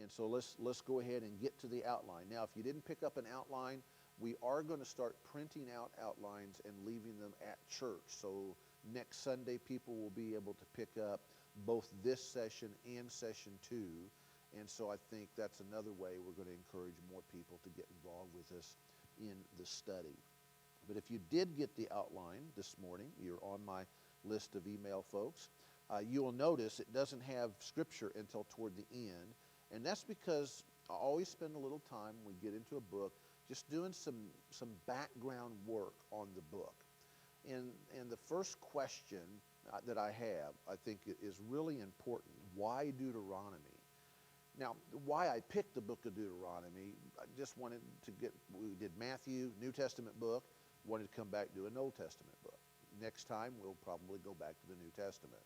And so let's go ahead and get to the outline. Now, if you didn't pick up an outline, we are going to start printing out outlines and leaving them at church. So next Sunday, people will be able to pick up both this session and session 2. And so I think that's another way we're going to encourage more people to get involved with us in the study. But if you did get the outline this morning, you're on my list of email folks, you'll notice it doesn't have scripture until toward the end. And that's because I always spend a little time when we get into a book just doing some background work on the book. And the first question that I have, I think is really important. Why Deuteronomy? Now, why I picked the book of Deuteronomy, I just wanted to we did Matthew, New Testament book, wanted to come back and do an Old Testament book. Next time, we'll probably go back to the New Testament.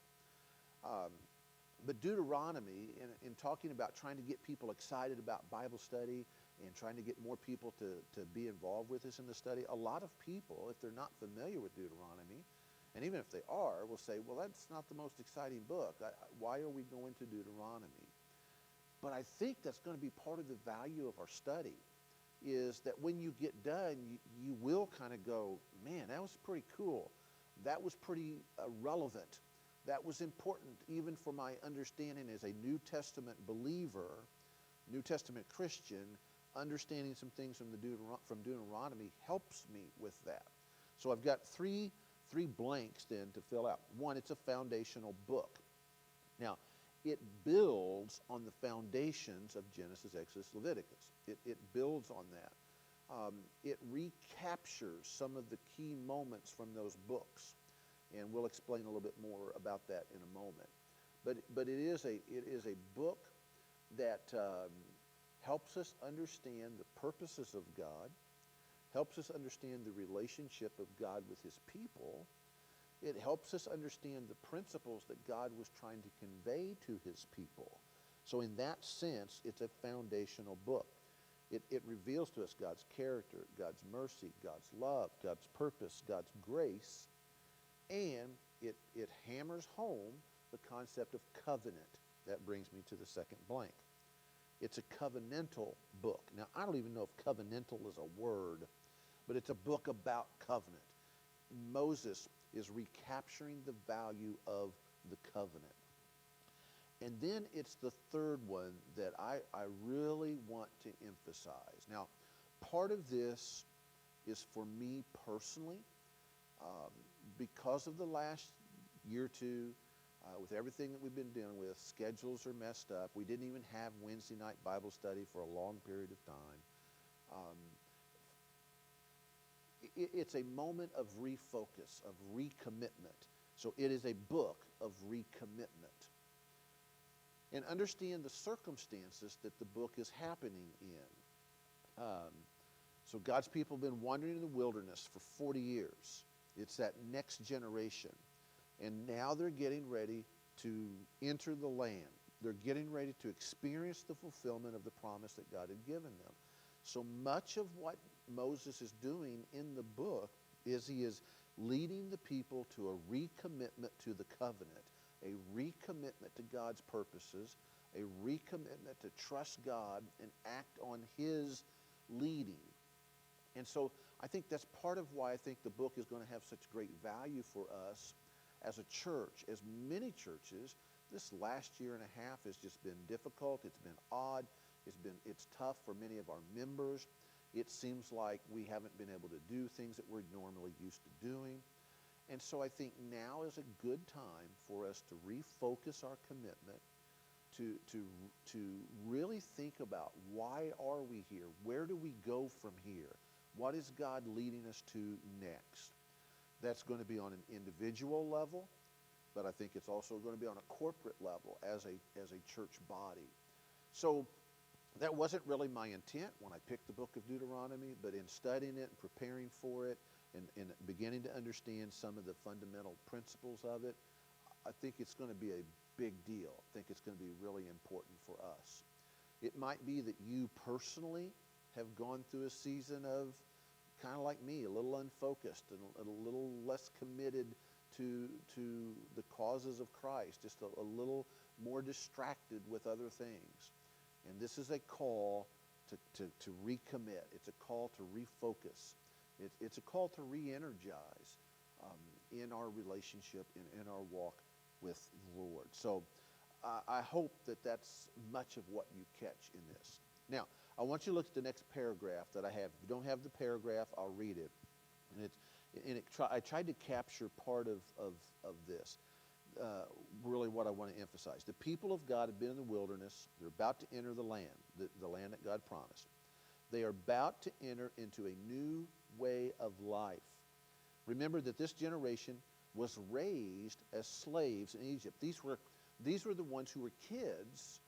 But Deuteronomy, in talking about trying to get people excited about Bible study and trying to get more people to be involved with us in the study, a lot of people, if they're not familiar with Deuteronomy, and even if they are, will say, well, that's not the most exciting book. Why are we going to Deuteronomy? But I think that's going to be part of the value of our study, is that when you get done, you will kind of go, man, that was pretty cool. That was pretty relevant. That was important even for my understanding as a New Testament believer, New Testament Christian. Understanding some things from Deuteronomy helps me with that. So I've got three blanks then to fill out. One, it's a foundational book. Now, it builds on the foundations of Genesis, Exodus, Leviticus. It builds on that. It recaptures some of the key moments from those books. And we'll explain a little bit more about that in a moment. But it is a book that helps us understand the purposes of God, helps us understand the relationship of God with his people. It helps us understand the principles that God was trying to convey to his people. So in that sense, it's a foundational book. It reveals to us God's character, God's mercy, God's love, God's purpose, God's grace, and it hammers home the concept of covenant. That brings me to the second blank. It's a covenantal book. Now, I don't even know if covenantal is a word, but it's a book about covenant. Moses is recapturing the value of the covenant. And then it's the third one that I really want to emphasize. Now, part of this is for me personally, because of the last year or two, with everything that we've been dealing with, schedules are messed up. We didn't even have Wednesday night Bible study for a long period of time. It's a moment of refocus, of recommitment. So it is a book of recommitment. And understand the circumstances that the book is happening in. So God's people have been wandering in the wilderness for 40 years. It's that next generation. And now they're getting ready to enter the land. They're getting ready to experience the fulfillment of the promise that God had given them. So much of what Moses is doing in the book is he is leading the people to a recommitment to the covenant, a recommitment to God's purposes, a recommitment to trust God and act on his leading. And so I think that's part of why I think the book is going to have such great value for us as a church. As many churches, this last year and a half has just been difficult. It's been odd. It's tough for many of our members. It seems like we haven't been able to do things that we're normally used to doing. And so I think now is a good time for us to refocus our commitment, to really think about why are we here? Where do we go from here? What is God leading us to next? That's going to be on an individual level, but I think it's also going to be on a corporate level as a church body. So that wasn't really my intent when I picked the book of Deuteronomy, but in studying it and preparing for it and beginning to understand some of the fundamental principles of it, I think it's going to be a big deal. I think it's going to be really important for us. It might be that you personally have gone through a season of, kind of like me, a little unfocused and a little less committed to the causes of Christ, just a little more distracted with other things. And this is a call to recommit. It's a call to refocus. It's a call to re-energize in our relationship, in our walk with the Lord. So I hope that that's much of what you catch in this. Now, I want you to look at the next paragraph that I have. If you don't have the paragraph, I'll read it. And I tried to capture part of this, really what I want to emphasize. The people of God have been in the wilderness. They're about to enter the land that God promised. They are about to enter into a new way of life. Remember that this generation was raised as slaves in Egypt. These were the ones who were kids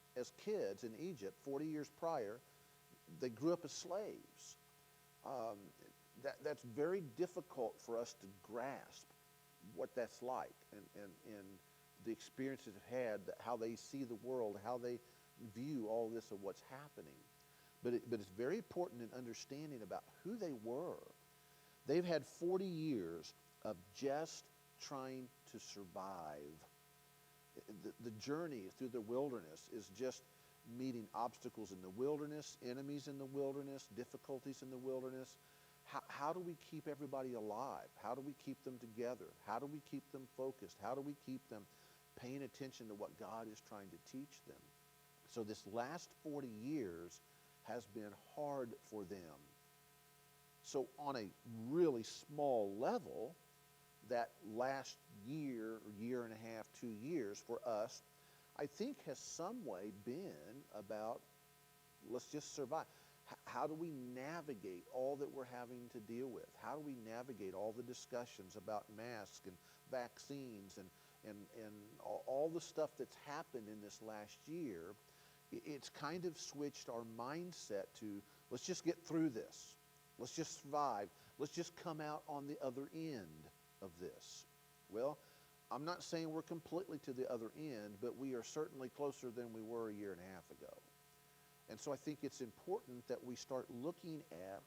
in Egypt 40 years prior. They grew up as slaves. That's very difficult for us to grasp what that's like and the experiences they've had, how they see the world, how they view all this of what's happening. But it's very important in understanding about who they were. They've had 40 years of just trying to survive. The journey through the wilderness is just meeting obstacles in the wilderness, enemies in the wilderness, difficulties in the wilderness. How do we keep everybody alive? How do we keep them together? How do we keep them focused? How do we keep them paying attention to what God is trying to teach them? So this last 40 years has been hard for them. So on a really small level, that last year, or year and a half, 2 years for us, I think has some way been about, let's just survive. How do we navigate all that we're having to deal with? How do we navigate all the discussions about masks and vaccines and all the stuff that's happened in this last year? It's kind of switched our mindset to, let's just get through this. Let's just survive. Let's just come out on the other end of this. Well, I'm not saying we're completely to the other end, but we are certainly closer than we were a year and a half ago. And so I think it's important that we start looking at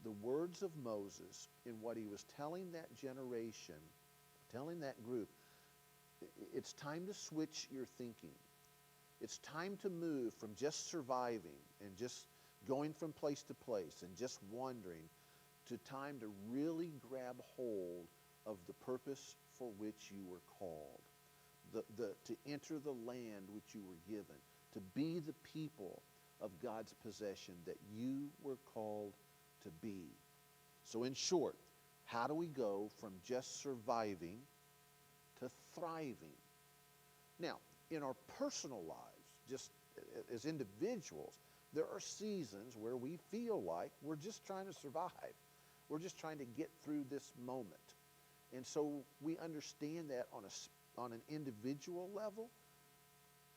the words of Moses in what he was telling that generation, telling that group. It's time to switch your thinking. It's time to move from just surviving and just going from place to place and just wandering to time to really grab hold of the purpose for which you were called, to enter the land which you were given, to be the people of God's possession that you were called to be. So in short, how do we go from just surviving to thriving? Now, in our personal lives, just as individuals, there are seasons where we feel like we're just trying to survive. We're just trying to get through this moment. And so we understand that on an individual level,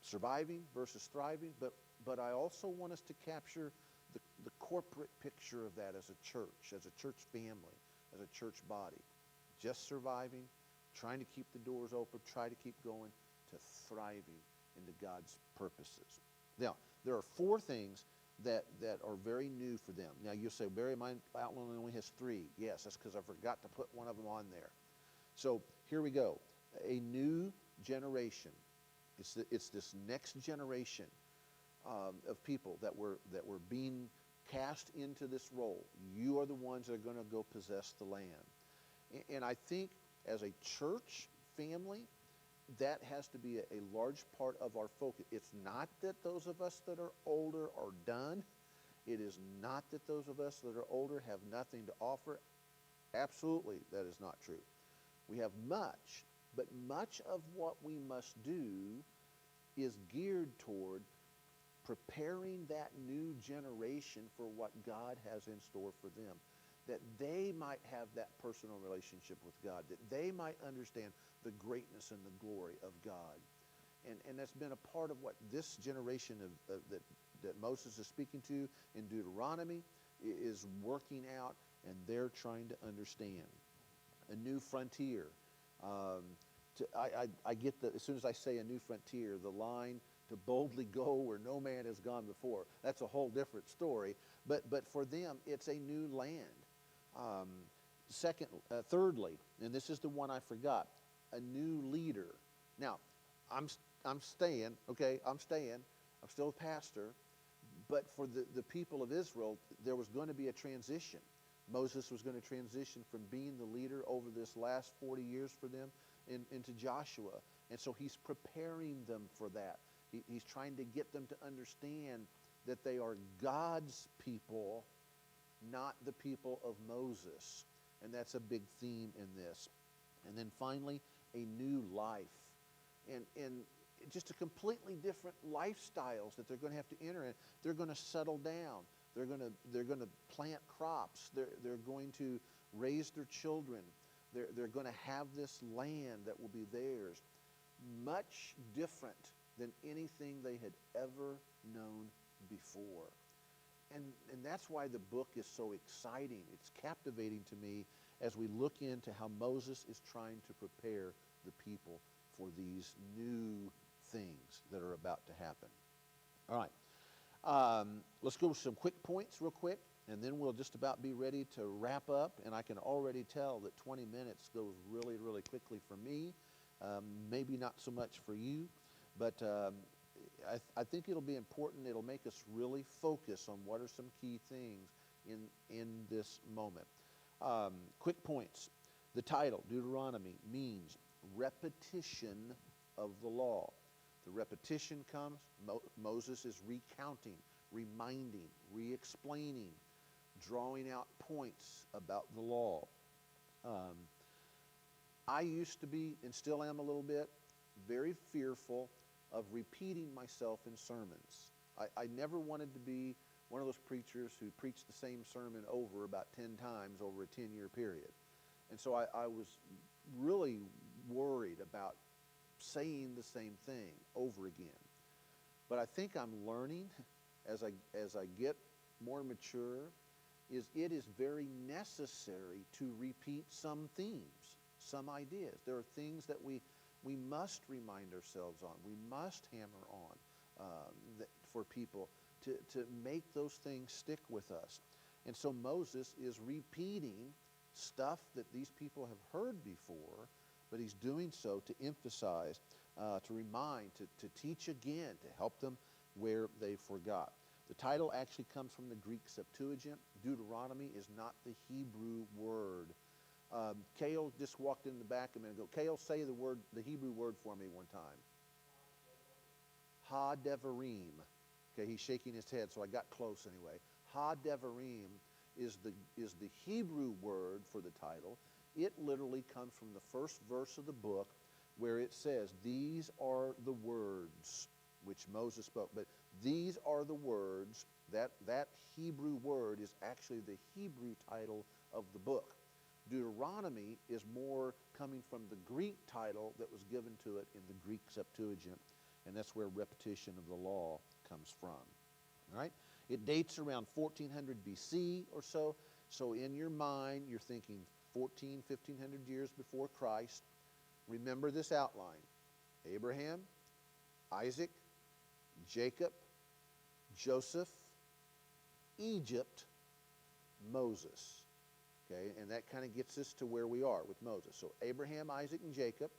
surviving versus thriving, but I also want us to capture the corporate picture of that as a church family, as a church body. Just surviving, trying to keep the doors open, try to keep going, to thriving into God's purposes. Now, there are 4 things that are very new for them. Now, you'll say, Barry, my outline only has 3. Yes, that's because I forgot to put one of them on there. So here we go. A new generation. It's this next generation of people that were being cast into this role. You are the ones that are going to go possess the land. And I think as a church family, that has to be a large part of our focus. It's not that those of us that are older are done. It is not that those of us that are older have nothing to offer. Absolutely, that is not true. We have much, but much of what we must do is geared toward preparing that new generation for what God has in store for them, that they might have that personal relationship with God, that they might understand the greatness and the glory of God. And that's been a part of what this generation that Moses is speaking to in Deuteronomy is working out, and they're trying to understand. A new frontier. I get that as soon as I say a new frontier, the line to boldly go where no man has gone before. That's a whole different story. But for them, it's a new land. Thirdly, and this is the one I forgot, a new leader. Now, I'm staying, okay? I'm staying. I'm still a pastor, But for the people of Israel, there was going to be a transition. Moses was going to transition from being the leader over this last 40 years for them into Joshua. And so he's preparing them for that. He's trying to get them to understand that they are God's people, not the people of Moses. And that's a big theme in this. And then finally, a new life. And just a completely different lifestyles that they're going to have to enter in. They're going to settle down. They're going to plant crops. They're going to raise their children. They're going to have this land that will be theirs. Much different than anything they had ever known before. And that's why the book is so exciting. It's captivating to me as we look into how Moses is trying to prepare the people for these new things that are about to happen. All right. Let's go with some quick points real quick, and then we'll just about be ready to wrap up. And I can already tell that 20 minutes goes really, really quickly for me. Maybe not so much for you, but I think it'll be important. It'll make us really focus on what are some key things in this moment. Quick points. The title, Deuteronomy, means repetition of the law. The repetition comes, Moses is recounting, reminding, re-explaining, drawing out points about the law. I used to be, and still am a little bit, very fearful of repeating myself in sermons. I never wanted to be one of those preachers who preached the same sermon over about 10 times over a 10-year period. And so I was really worried about saying the same thing over again. But I think I'm learning as I get more mature it is very necessary to repeat some themes, some ideas. There are things that we must remind ourselves on. We must hammer on for people to make those things stick with us. And so Moses is repeating stuff that these people have heard before, but he's doing so to emphasize, to remind, to teach again, to help them where they forgot. The title actually comes from the Greek Septuagint. Deuteronomy is not the Hebrew word. Cale just walked in the back a minute ago. Cale, say the Hebrew word for me one time. Ha-devarim. Okay, he's shaking his head, so I got close anyway. Ha-devarim is the Hebrew word for the title. It literally comes from the first verse of the book where it says, these are the words which Moses spoke. But these are the words, that Hebrew word is actually the Hebrew title of the book. Deuteronomy is more coming from the Greek title that was given to it in the Greek Septuagint, and that's where repetition of the law comes from. All right? It dates around 1400 BC or so. So in your mind, you're thinking 1500 years before Christ. Remember this outline. Abraham, Isaac, Jacob, Joseph, Egypt, Moses. Okay, and that kind of gets us to where we are with Moses. So Abraham, Isaac, and Jacob.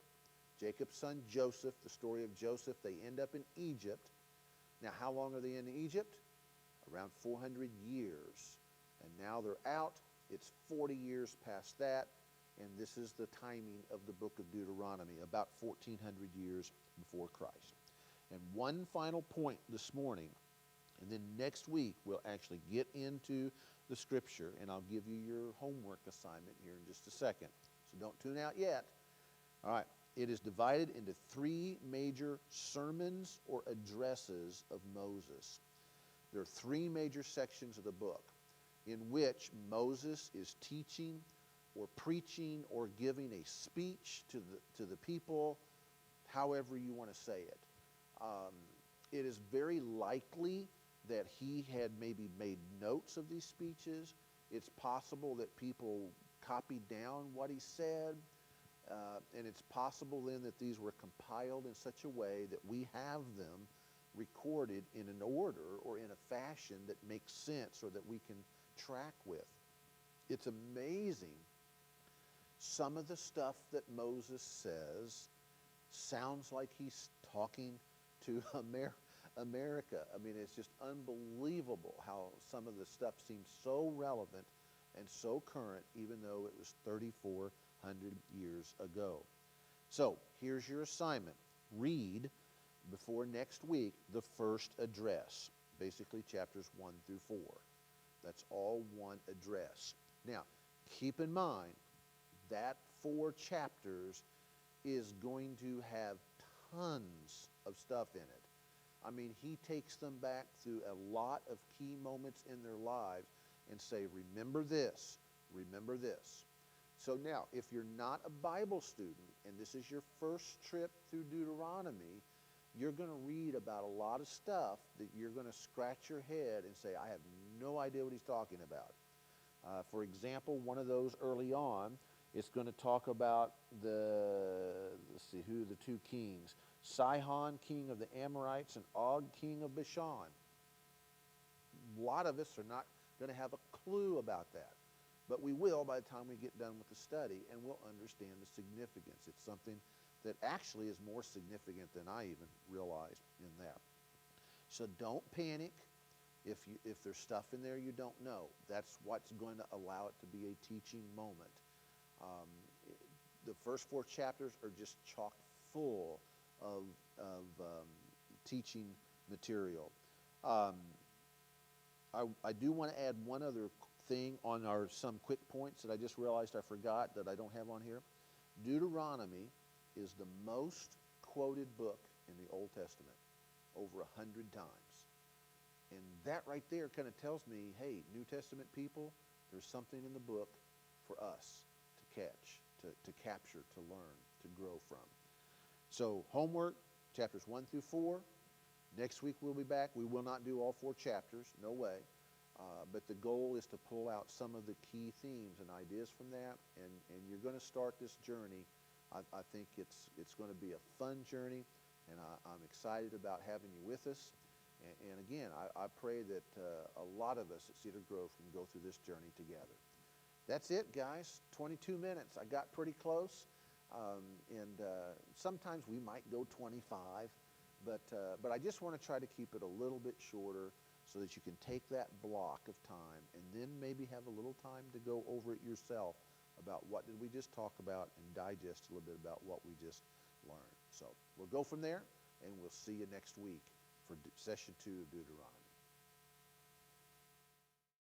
Jacob's son Joseph, the story of Joseph, they end up in Egypt. Now, how long are they in Egypt? Around 400 years. And now they're out. It's 40 years past that. And this is the timing of the book of Deuteronomy, about 1400 years before Christ. And one final point this morning, and then next week we'll actually get into the scripture, and I'll give you your homework assignment here in just a second. So don't tune out yet. All right. It is divided into 3 major sermons or addresses of Moses. There are 3 major sections of the book in which Moses is teaching or preaching or giving a speech to the people, however you want to say it. It is very likely that he had maybe made notes of these speeches. It's possible that people copied down what he said. And it's possible then that these were compiled in such a way that we have them recorded in an order or in a fashion that makes sense or that we can track with. It's amazing. Some of the stuff that Moses says sounds like he's talking to America. I mean, it's just unbelievable how some of the stuff seems so relevant and so current, even though it was 3,400 years ago. So here's your assignment. Read, before next week, the first address, basically chapters 1 through 4. That's all one address. Now, keep in mind, that 4 chapters is going to have tons of stuff in it. I mean, he takes them back through a lot of key moments in their lives and say, remember this, remember this. So now, if you're not a Bible student and this is your first trip through Deuteronomy, you're going to read about a lot of stuff that you're going to scratch your head and say, I have no idea what he's talking about. For example, one of those early on, it's going to talk about let's see, who are the 2 kings? Sihon, king of the Amorites, and Og, king of Bashan. A lot of us are not going to have a clue about that. But we will by the time we get done with the study, and we'll understand the significance. It's something that actually is more significant than I even realized in that. So don't panic if there's stuff in there you don't know. That's what's going to allow it to be a teaching moment. The first 4 chapters are just chock full of teaching material. I do want to add one other thing on some quick points that I just realized I forgot that I don't have on here. Deuteronomy is the most quoted book in the Old Testament, over 100 times. And that right there kind of tells me, hey, New Testament people, there's something in the book for us to catch, to capture, to learn, to grow from. So homework, chapters 1 through 4. Next week we'll be back. We will not do all 4 chapters, no way. But the goal is to pull out some of the key themes and ideas from that, and you're going to start this journey. I think it's going to be a fun journey, and I'm excited about having you with us. And again, I pray that a lot of us at Cedar Grove can go through this journey together. That's it, guys. 22 minutes. I got pretty close. Sometimes we might go 25, but I just want to try to keep it a little bit shorter so that you can take that block of time and then maybe have a little time to go over it yourself about what did we just talk about and digest a little bit about what we just learned. So we'll go from there, and we'll see you next week for session 2 of Deuteronomy.